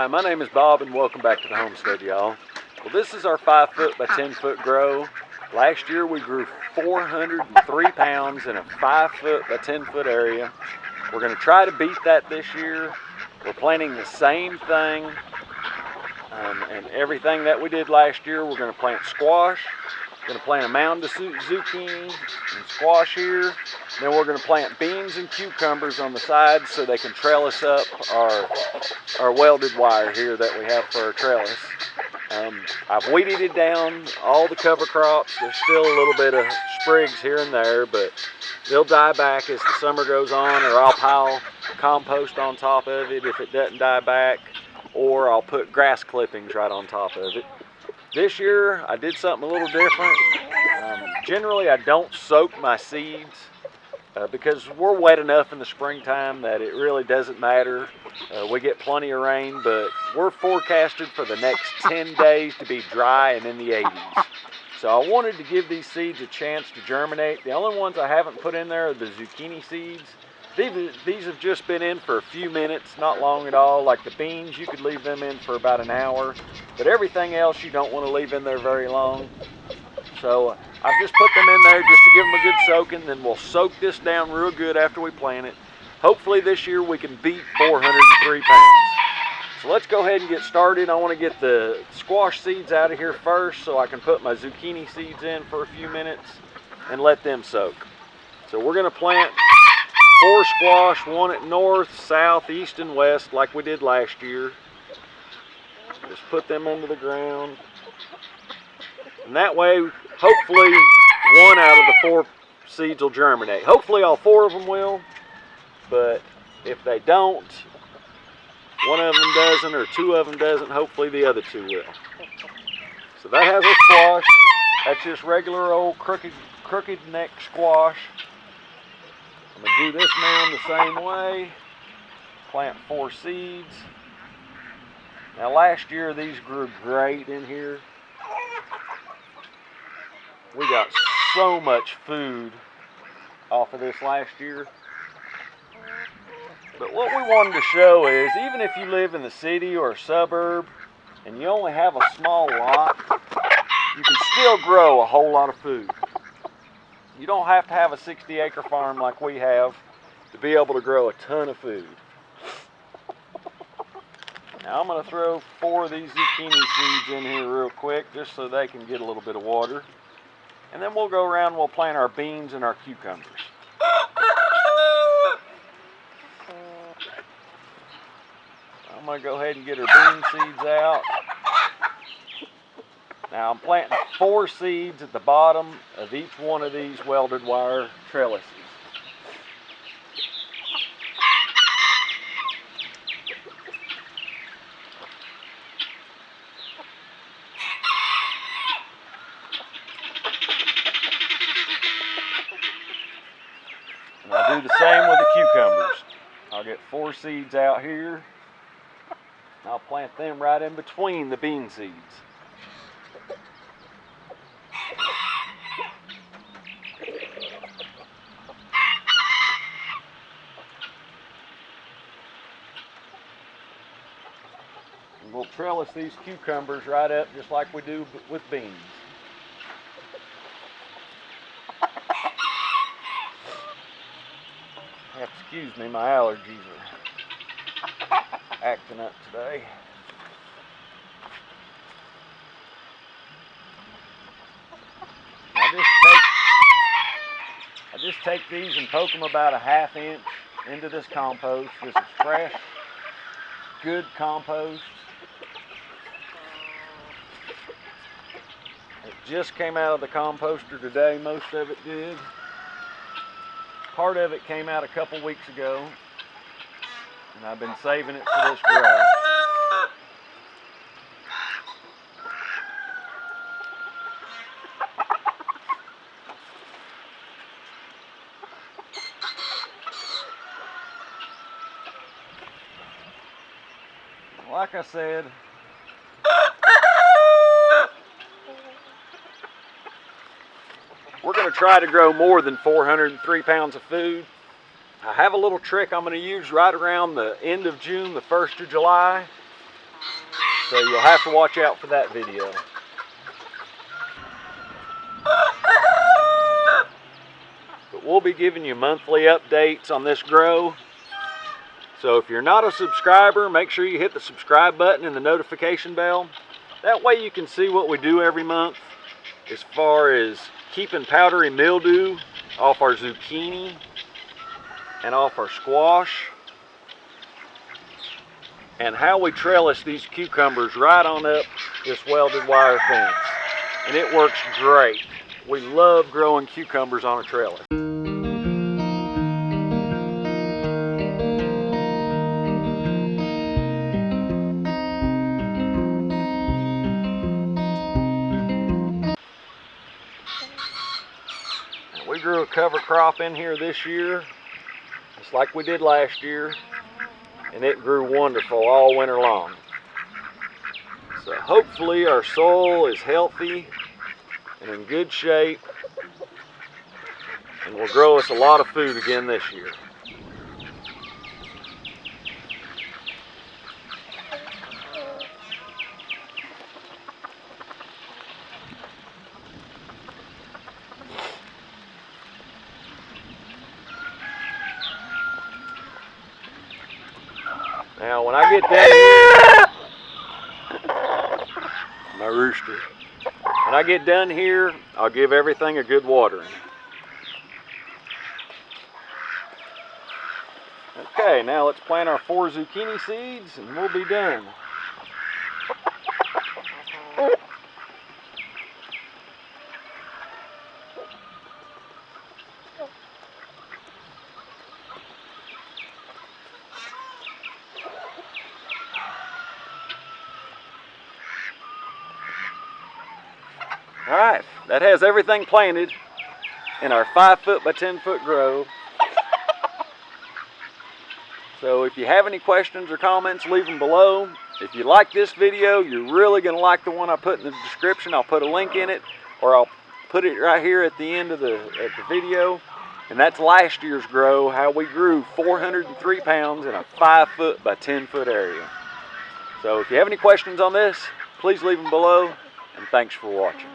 Hi, my name is Bob and welcome back to the homestead, y'all. Well, this is our 5 foot by 10 foot grow. Last year we grew 403 pounds in a 5 foot by 10 foot area. We're going to try to beat that this year. We're planting the same thing and everything that we did last year. We're going to plant squash. We're going to plant a mound of zucchini and squash here. Then we're going to plant beans and cucumbers on the sides so they can trellis up our welded wire here that we have for our trellis. I've weeded it down, all the cover crops. There's still a little bit of sprigs here and there, but they'll die back as the summer goes on, or I'll pile compost on top of it if it doesn't die back, or I'll put grass clippings right on top of it. This year I did something a little different. Generally I don't soak my seeds because we're wet enough in the springtime that it really doesn't matter. We get plenty of rain, but we're forecasted for the next 10 days to be dry and in the 80s. So I wanted to give these seeds a chance to germinate. The only ones I haven't put in there are the zucchini seeds. These have just been in for a few minutes, not long at all. Like the beans, you could leave them in for about an hour, but everything else you don't want to leave in there very long. So I've just put them in there just to give them a good soaking, then we'll soak this down real good after we plant it. Hopefully this year we can beat 403 pounds. So let's go ahead and get started. I want to get the squash seeds out of here first so I can put my zucchini seeds in for a few minutes and let them soak. So we're going to plant 4 squash, one at north, south, east, and west like we did last year. Just put them into the ground. And that way, hopefully, 1 out of the 4 seeds will germinate. Hopefully all 4 of them will, but if they don't, 1 of them doesn't or 2 of them doesn't, hopefully the other 2 will. So that has our squash. That's just regular old crooked neck squash. I'm going to do this mound the same way. Plant 4 seeds. Now last year these grew great in here. We got so much food off of this last year. But what we wanted to show is, even if you live in the city or a suburb and you only have a small lot, you can still grow a whole lot of food. You don't have to have a 60-acre farm like we have to be able to grow a ton of food. Now I'm going to throw 4 of these zucchini seeds in here real quick just so they can get a little bit of water. And then we'll go around and we'll plant our beans and our cucumbers. I'm going to go ahead and get our bean seeds out. Now I'm planting 4 seeds at the bottom of each one of these welded wire trellises. And I'll do the same with the cucumbers. I'll get 4 seeds out here. I'll plant them right in between the bean seeds. And we'll trellis these cucumbers right up just like we do with beans. Excuse me, my allergies are acting up today. I just take these and poke them about a ½ inch into this compost. This is fresh, good compost. It just came out of the composter today, most of it did. Part of it came out a couple weeks ago, and I've been saving it for this grow. Like I said, we're going to try to grow more than 403 pounds of food. I have a little trick I'm going to use right around the end of June, the 1st of July. So you'll have to watch out for that video. But we'll be giving you monthly updates on this grow. So if you're not a subscriber, make sure you hit the subscribe button and the notification bell. That way you can see what we do every month as far as keeping powdery mildew off our zucchini and off our squash, and how we trellis these cucumbers right on up this welded wire fence. And it works great. We love growing cucumbers on a trellis. We grew a cover crop in here this year, just like we did last year, and it grew wonderful all winter long. So hopefully our soil is healthy and in good shape, and will grow us a lot of food again this year. Now when I get down here, my rooster, when I get done here, I'll give everything a good watering. Okay, now let's plant our 4 zucchini seeds and we'll be done. Alright, that has everything planted in our 5 foot by 10 foot grow. So if you have any questions or comments, leave them below. If you like this video, you're really going to like the one I put in the description. I'll put a link in it, or I'll put it right here at the end of the video. And that's last year's grow, how we grew 403 pounds in a 5 foot by 10 foot area. So if you have any questions on this, please leave them below, and thanks for watching.